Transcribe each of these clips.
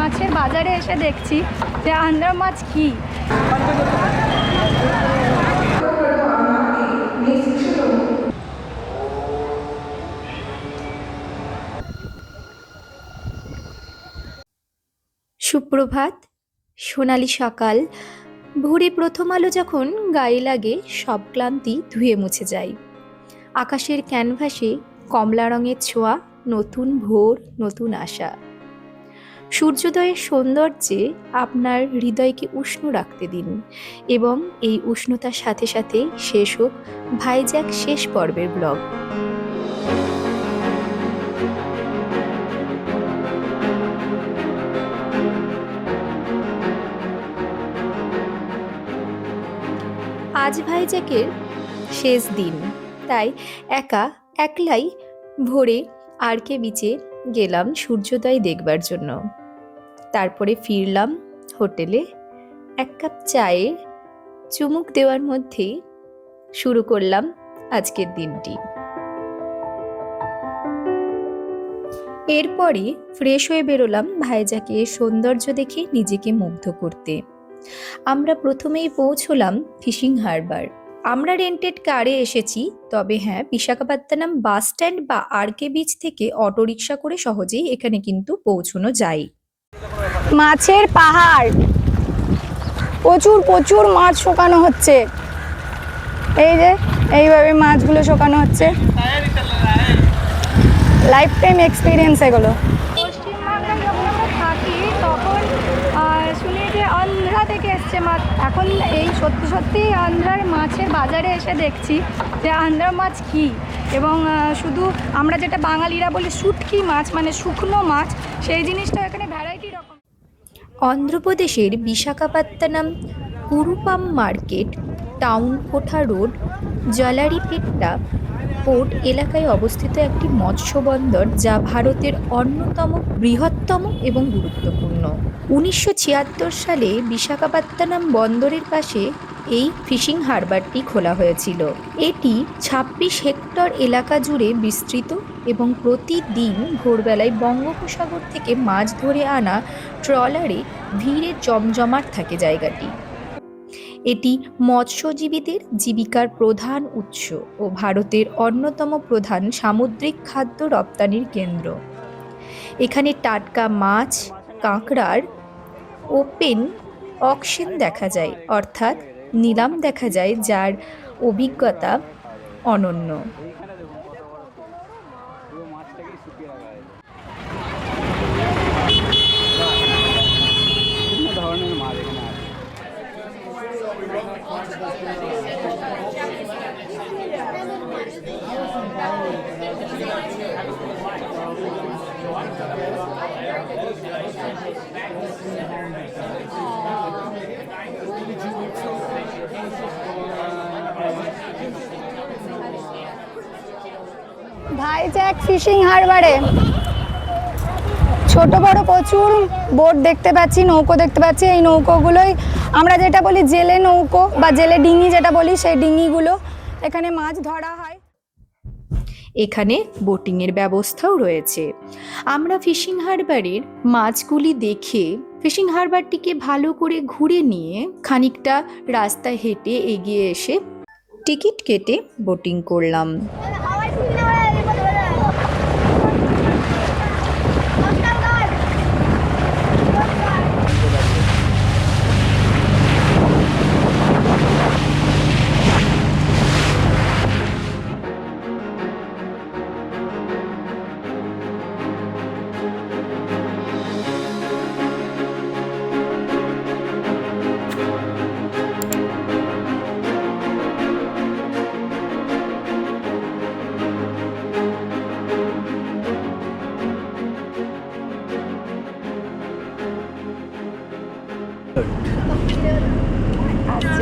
মাছের বাজারে এসে দেখছি যে আন্ধ্রা মাছ কি। সুপ্রভাত, সোনালি সকাল। ভোরে প্রথম আলো যখন গায়ে লাগে সব ক্লান্তি ধুয়ে মুছে যায়। আকাশের ক্যানভাসে কমলা রঙের ছোঁয়া, নতুন ভোর, নতুন আশা। সূর্যোদয়ের সৌন্দর্যে আপনার হৃদয়কে উষ্ণ রাখতে দিন এবং এই উষ্ণতার সাথে সাথে শেষ হোক ভাইজ্যাক শেষ পর্বের ব্লগ। আজ ভাইজ্যাকের শেষ দিন, তাই একলাই ভোরে আরকে বিচে গেলাম সূর্যোদয় দেখবার জন্য। তারপরে ফিরলাম হোটেলে। এক কাপ চায়ের চুমুক দেওয়ার মধ্যেই শুরু করলাম আজকের দিনটি। এরপরে ফ্রেশ হয়ে বেরোলাম ভাইজ্যাকের সৌন্দর্য দেখে নিজেকে মুগ্ধ করতে। আমরা প্রথমেই পৌঁছলাম ফিশিং হারবার। আমরা রেন্টেড কারে এসেছি, তবে হ্যাঁ, বিশাখাপত্তনম বাস স্ট্যান্ড বা আরকে বিচ থেকে অটোরিকশা করে সহজেই এখানে কিন্তু পৌঁছানো যায়। মাছের পাহাড়, প্রচুর প্রচুর মাছ শোকানো হচ্ছে। এই যে এইভাবে মাছগুলো শোকানো হচ্ছে। লাইফ টাইম এক্সপিরিয়েন্স এগুলো। পশ্চিমবাংলায় যখন আমরা থাকি তখন শুনি যে আন্ধ্রা থেকে এসছে মাছ। এখন এই সত্যি সত্যি আন্ধ্রার মাছের বাজারে এসে দেখছি যে আন্ধ্রা মাছ কি, এবং শুধু আমরা যেটা বাঙালিরা বলি শুটকি মাছ, মানে শুকনো মাছ, সেই জিনিসটা এখানে ভ্যারাইটি রকম। অন্ধ্রপ্রদেশের বিশাখাপত্তনম কুরুপাম মার্কেট, টাউন কোঠা রোড, জলারিপেট্টা পোর্ট এলাকায় অবস্থিত একটি মৎস্য বন্দর, যা ভারতের অন্যতম বৃহত্তম এবং গুরুত্বপূর্ণ। 1976 সালে বিশাখাপত্তনম বন্দরের পাশে এই ফিশিং হারবারটি খোলা হয়েছিল। এটি 26 হেক্টর এলাকা জুড়ে বিস্তৃত এবং প্রতিদিন ভোরবেলায় বঙ্গোপসাগর থেকে মাছ ধরে আনা ট্রলারে ভিড়ে জমজমাট থাকে জায়গাটি। এটি মৎস্যজীবীদের জীবিকার প্রধান উৎস ও ভারতের অন্যতম প্রধান সামুদ্রিক খাদ্য রপ্তানির কেন্দ্র। এখানে টাটকা মাছ, কাঁকড়ার ওপেন অকশন দেখা যায়, অর্থাৎ নিলাম দেখা যায়, যার অভিজ্ঞতা অনন্য। ভাইজ্যাক ফিশিং হারবারে ছোট বড় প্রচুর বোট দেখতে পাচ্ছি, নৌকো দেখতে পাচ্ছি। এই নৌকোগুলোই আমরা যেটা বলি জেলে নৌকো বা জেলে ডিঙি যেটা বলি, সেই ডিঙিগুলো এখানে মাছ ধরা হয়। এখানে বোটিংয়ের ব্যবস্থাও রয়েছে। আমরা ফিশিং হারবারের মাছগুলি দেখে ফিশিং হারবারটিকে ভালো করে ঘুরে নিয়ে খানিকটা রাস্তায় হেঁটে এগিয়ে এসে টিকিট কেটে বোটিং করলাম।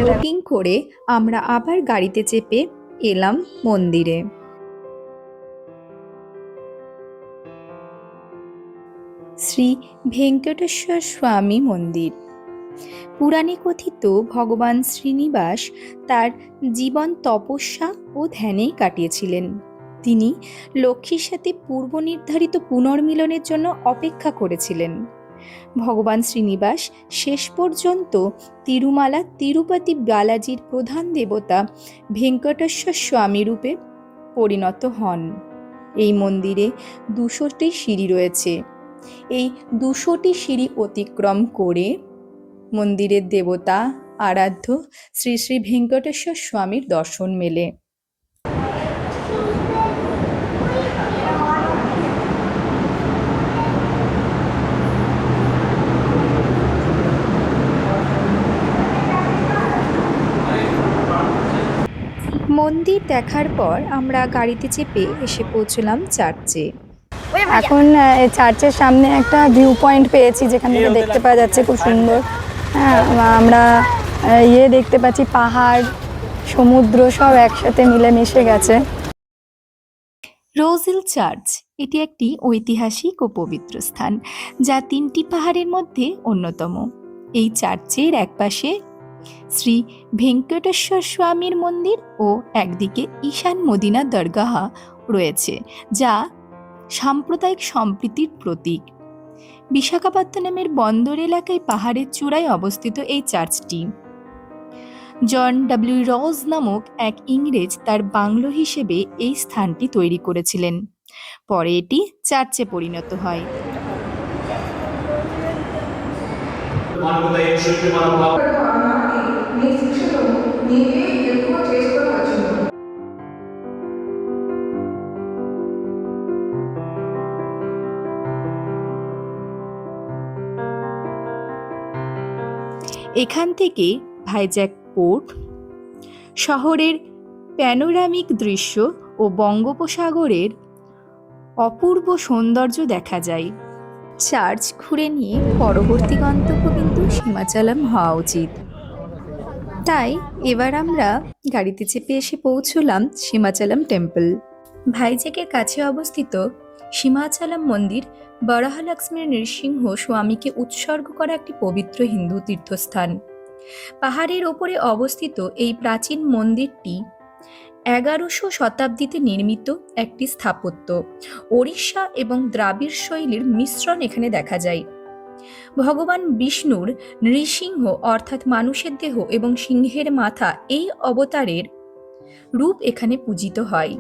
বোটিং করে আমরা আবার গাড়িতে চেপে এলাম মন্দিরে। শ্রী ভেঙ্কটেশ্বর স্বামী মন্দির। পুরাণে কথিত ভগবান শ্রীনিবাস তার জীবন তপস্যা ও ধ্যানেই কাটিয়েছিলেন। তিনি লক্ষ্মীর সাথে পূর্ব নির্ধারিত পুনর্মিলনের জন্য অপেক্ষা করেছিলেন। ভগবান শ্রীনিবাস শেষ পর্যন্ত তিরুমালা তিরুপতি বালাজির প্রধান দেবতা ভেঙ্কটেশ্বর স্বামী রূপে পরিণত হন। এই মন্দিরে 200টি সিঁড়ি রয়েছে। এই 200টি সিঁড়ি অতিক্রম করে মন্দিরের দেবতা আরাধ্য শ্রী শ্রী ভেঙ্কটেশ্বর স্বামীর দর্শন মেলে। মন্দির দেখার পর আমরা গাড়িতে চেপে এসে পৌঁছলাম চার্চে। এখন এই চার্চের সামনে একটা ভিউ পয়েন্ট পেয়েছি, যেখান থেকে দেখতে পাওয়া যাচ্ছে খুব সুন্দর। হ্যাঁ, আমরা দেখতে পাচ্ছি পাহাড়, সমুদ্র সব একসাথে মিলেমিশে গেছে। রোজ হিল চার্চ এটি একটি ঐতিহাসিক ও পবিত্র স্থান, যা 3টি পাহাড়ের মধ্যে অন্যতম। এই চার্চের একপাশে শ্রী ভেঙ্কটেশ্বর স্বামীর মন্দির ও একদিকে ঈশান মদিনা দরগাহ রয়েছে, যা সাম্প্রদায়িক সম্প্রীতির প্রতীক। বিশাখাপত্তনমের বন্দর এলাকায় পাহাড়ের চূড়ায় অবস্থিত এই চার্চটি জন ডব্লিউ রজ নামক এক ইংরেজ তার বাংলো হিসেবে এই স্থানটি তৈরি করেছিলেন। পরে এটি চার্চে পরিণত হয়। এখান থেকে ভাইজ্যাক পোর্ট, শহরের প্যানোরামিক দৃশ্য ও বঙ্গোপসাগরের অপূর্ব সৌন্দর্য দেখা যায়। চার্চ ঘুরে নিয়ে পরবর্তী গন্তব্য কিন্তু সীমাচলম হওয়া উচিত। তাই এবার আমরা গাড়িতে চেপে এসে পৌঁছলাম সীমাচলম টেম্পল। ভাইজ্যাকের কাছে অবস্থিত সীমাচলম মন্দির বরাহলক্ষ্মীর নৃসিংহ স্বামীকে উৎসর্গ করা একটি পবিত্র হিন্দু তীর্থস্থান। পাহাড়ের ওপরে অবস্থিত এই প্রাচীন মন্দিরটি 11শো শতাব্দীতে নির্মিত একটি স্থাপত্য। ওড়িশা এবং দ্রাবিড় শৈলীর মিশ্রণ এখানে দেখা যায়। ভগবান বিষ্ণুর নৃসিংহ অর্থাৎ মানুষের দেহ এবং সিংহের মাথা এই অবতারের রূপ এখানে পূজিত হয়।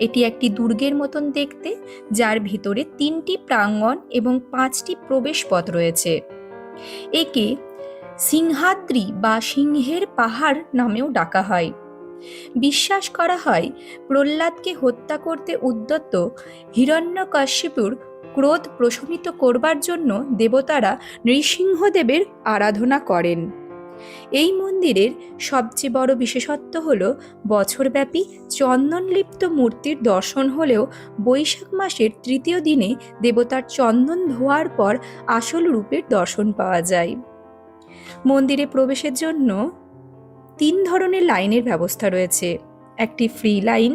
এটি একটি দুর্গের মতন দেখতে, যার ভিতরে 3টি প্রাঙ্গণ এবং 5টি প্রবেশ পথ রয়েছে। একে সিংহাদ্রি বা সিংহের পাহাড় নামেও ডাকা হয়। বিশ্বাস করা হয় প্রহ্লাদকে হত্যা করতে উদ্যত হিরণ্যকশিপুর ক্রোধ প্রশমিত করবার জন্য দেবতারা নৃসিংহদেবের আরাধনা করেন। এই মন্দিরের সবচেয়ে বড় বিশেষত্ব হল বছরব্যাপী চন্দনলিপ্ত মূর্তির দর্শন হলেও বৈশাখ মাসের 3য় দিনে দেবতার চন্দন ধোয়ার পর আসল রূপের দর্শন পাওয়া যায়। মন্দিরে প্রবেশের জন্য 3 ধরনের লাইনের ব্যবস্থা রয়েছে। একটি ফ্রি লাইন,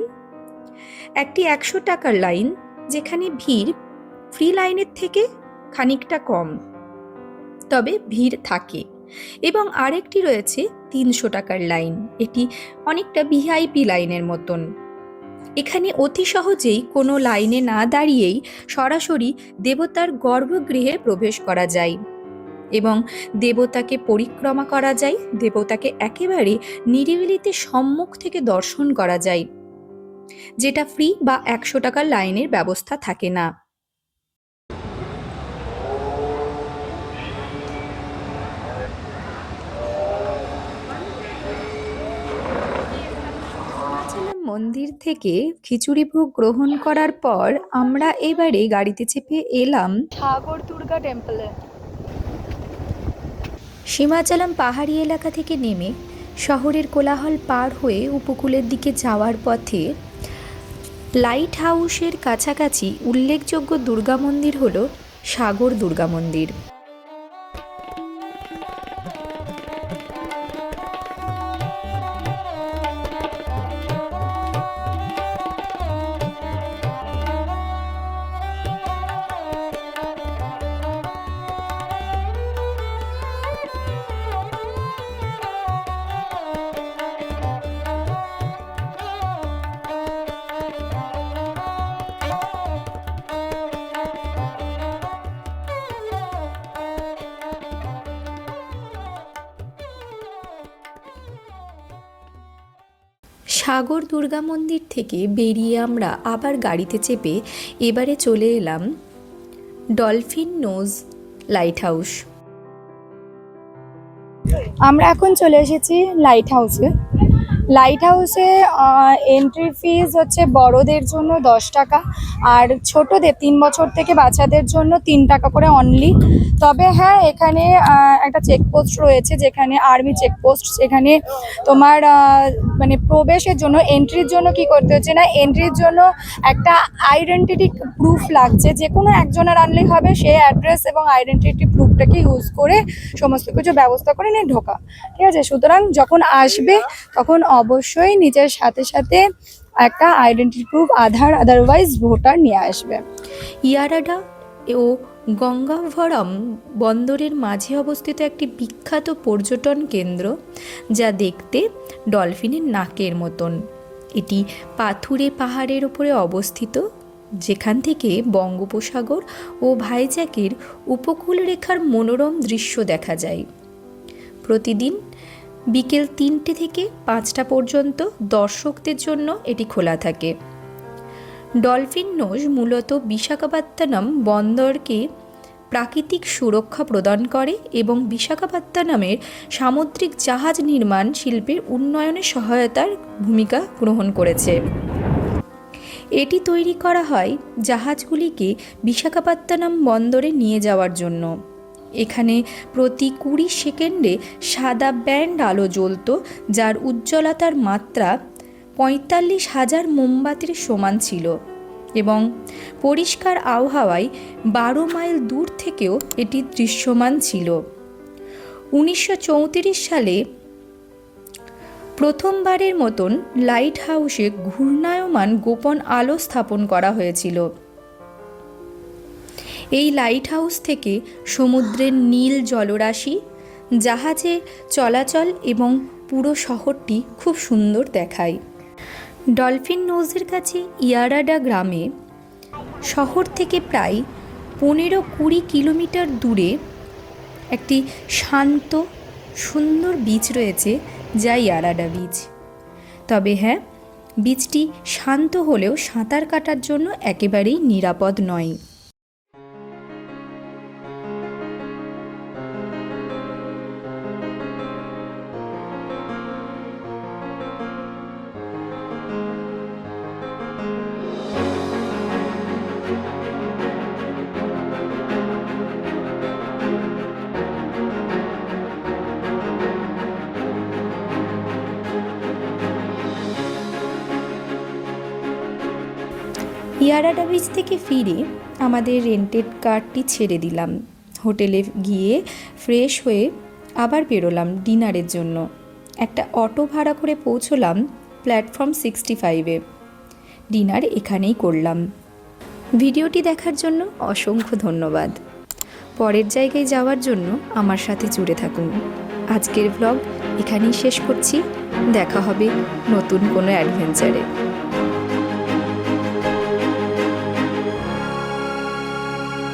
একটি 100 টাকার লাইন, যেখানে ভিড় ফ্রি লাইনের থেকে খানিকটা কম, তবে ভিড় থাকে, এবং আরেকটি রয়েছে 300 টাকার লাইন। এটি অনেকটা ভিআইপি লাইনের মতন। এখানে অতি সহজেই কোনো লাইনে না দাঁড়িয়েই সরাসরি দেবতার গর্ভগৃহে প্রবেশ করা যায় এবং দেবতাকে পরিক্রমা করা যায়। দেবতাকে একেবারে নিরিবিলিতে সম্মুখ থেকে দর্শন করা যায়, যেটা ফ্রি বা 100 টাকার লাইনের ব্যবস্থা থাকে না। মন্দির থেকে খিচুড়ি ভোগ গ্রহণ করার পর আমরা এবারে গাড়িতে চেপে এলাম সাগর দুর্গা টেম্পলে। সীমাচলম পাহাড়ি এলাকা থেকে নেমে শহরের কোলাহল পার হয়ে উপকূলের দিকে যাওয়ার পথে লাইট হাউসের কাছাকাছি উল্লেখযোগ্য দুর্গা মন্দির হল সাগর দুর্গা মন্দির। সাগর দুর্গা মন্দির থেকে বেরিয়ে আমরা আবার গাড়িতে চেপে এবারে চলে এলাম ডলফিন নোজ লাইট হাউস। আমরা এখন চলে এসেছি লাইট হাউসে। লাইট হাউসে এন্ট্রি ফিজ হচ্ছে বড়দের জন্য 10 টাকা, আর ছোটদের 3 বছর থেকে বাচ্চাদের জন্য 3 টাকা করে অনলি। তবে হ্যাঁ, এখানে একটা চেকপোস্ট রয়েছে, যেখানে আর্মি চেকপোস্ট। সেখানে তোমার মানে প্রবেশের জন্য, এন্ট্রির জন্য কি করতে হচ্ছে না, এন্ট্রির জন্য একটা আইডেন্টিটি প্রুফ লাগছে। যে কোনো একজনের আনলেই হবে, সে অ্যাড্রেস এবং আইডেন্টিটি প্রুফটাকে ইউজ করে সমস্ত কিছু ব্যবস্থা করে নিয়ে ঢোকা, ঠিক আছে? সুতরাং যখন আসবে তখন অবশ্যই নিজের সাথে সাথে একটা আইডেন্টিটি প্রুফ, আধার, আদারওয়াইজ ভোটার নিয়ে আসবে। ইয়ারাডা ও গঙ্গাভরম বন্দরের মাঝে অবস্থিত একটি বিখ্যাত পর্যটন কেন্দ্র, যা দেখতে ডলফিনের নাকের মতন। এটি পাথুরে পাহাড়ের উপরে অবস্থিত, যেখান থেকে বঙ্গোপসাগর ও ভাইজ্যাকের উপকূলরেখার মনোরম দৃশ্য দেখা যায়। প্রতিদিন বিকেল 3টে থেকে 5টা পর্যন্ত দর্শকদের জন্য এটি খোলা থাকে। ডলফিন নোজ মূলত বিশাখাপত্তনম বন্দরকে প্রাকৃতিক সুরক্ষা প্রদান করে এবং বিশাখাপত্তনমের সামুদ্রিক জাহাজ নির্মাণ শিল্পের উন্নয়নে সহায়তার ভূমিকা গ্রহণ করেছে। এটি তৈরি করা হয় জাহাজগুলিকে বিশাখাপত্তনম বন্দরে নিয়ে যাওয়ার জন্য। এখানে প্রতি 20 সেকেন্ডে সাদা ব্যান্ড আলো জ্বলত, যার উজ্জ্বলতার মাত্রা 45,000 মোমবাতির সমান ছিল এবং পরিষ্কার আবহাওয়ায় 12 মাইল দূর থেকেও এটি দৃশ্যমান ছিল। 1934 সালে প্রথমবারের মতন লাইট হাউসে ঘূর্ণায়মান গোপন আলো স্থাপন করা হয়েছিল। এই লাইট হাউস থেকে সমুদ্রের নীল জলরাশি, জাহাজের চলাচল এবং পুরো শহরটি খুব সুন্দর দেখায়। ডলফিন নোজের কাছে ইয়ারাডা গ্রামে শহর থেকে প্রায় 15-20 কিলোমিটার দূরে একটি শান্ত সুন্দর বিচ রয়েছে, যা ইয়ারাডা বিচ। তবে হ্যাঁ, বিচটি শান্ত হলেও সাঁতার কাটার জন্য একেবারেই নিরাপদ নয়। ইয়ারাডা বিচ থেকে ফিরে আমাদের রেন্টেড কারটি ছেড়ে দিলাম। হোটেলে গিয়ে ফ্রেশ হয়ে আবার বেরোলাম ডিনারের জন্য। একটা অটো ভাড়া করে পৌঁছলাম প্ল্যাটফর্ম 65-এ। ডিনার এখানেই করলাম। ভিডিওটি দেখার জন্য অসংখ্য ধন্যবাদ। পরের জায়গায় যাওয়ার জন্য আমার সাথে জুড়ে থাকুন। আজকের ব্লগ এখানেই শেষ করছি। দেখা হবে নতুন কোনো অ্যাডভেঞ্চারে।